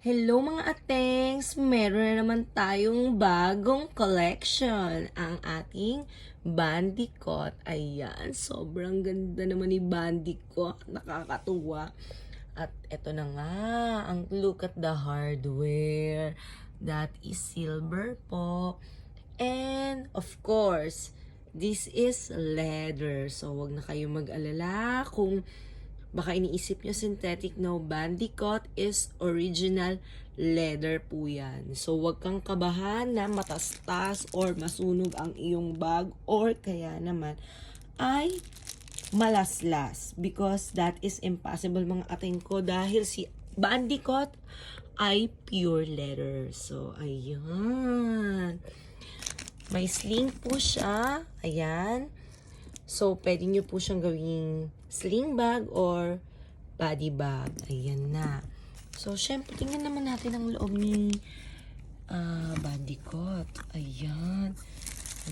Hello mga atengs! Meron na naman tayong bagong collection. Ang ating Bandicot. Ayan, sobrang ganda naman ni Bandicot. Nakakatuwa. At eto na nga, ang look at the hardware. That is silver po. And of course, this is leather. So wag na kayo mag-alala kung baka iniisip nyo synthetic. No, Bandicot is original leather po yan. So, wag kang kabahan na matastas or masunog ang iyong bag or kaya naman ay malaslas because that is impossible mga ating ko dahil si Bandicot ay pure leather. So, ayan. May sling po siya. Ayan. So, pwede nyo po siyang gawing sling bag or body bag. Ayan na. So, syempre, tingnan naman natin ang loob ni Bandicot. Ayan.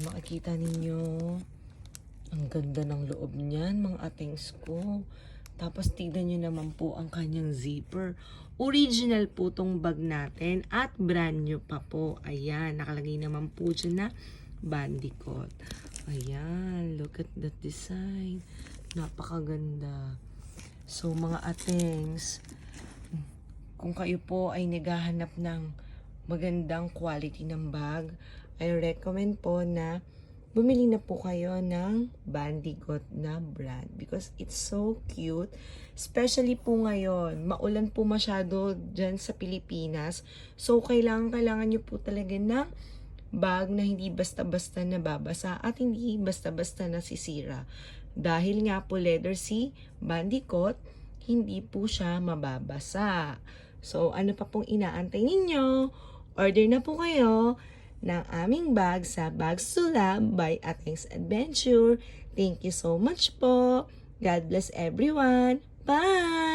Makikita ninyo. Ang ganda ng loob niyan, mga atings ko. Tapos, tignan nyo naman po ang kanyang zipper. Original po tong bag natin at brand new pa po. Ayan. Nakalagay naman po dyan na Bandicot. Ayan, look at that design. Napakaganda. So, mga atings, kung kayo po ay naghahanap ng magandang quality ng bag, I recommend po na bumili na po kayo ng Bandicot na brand because it's so cute. Especially po ngayon, maulan po masyado dyan sa Pilipinas. So, kailangan nyo po talaga ng bag na hindi basta-basta nababasa at hindi basta-basta nasisira. Dahil nga po leather si Bandicot, hindi po siya mababasa. So, ano pa pong inaantay ninyo? Order na po kayo ng aming bag sa Bags to Love by Atings Adventure. Thank you so much po. God bless everyone. Bye!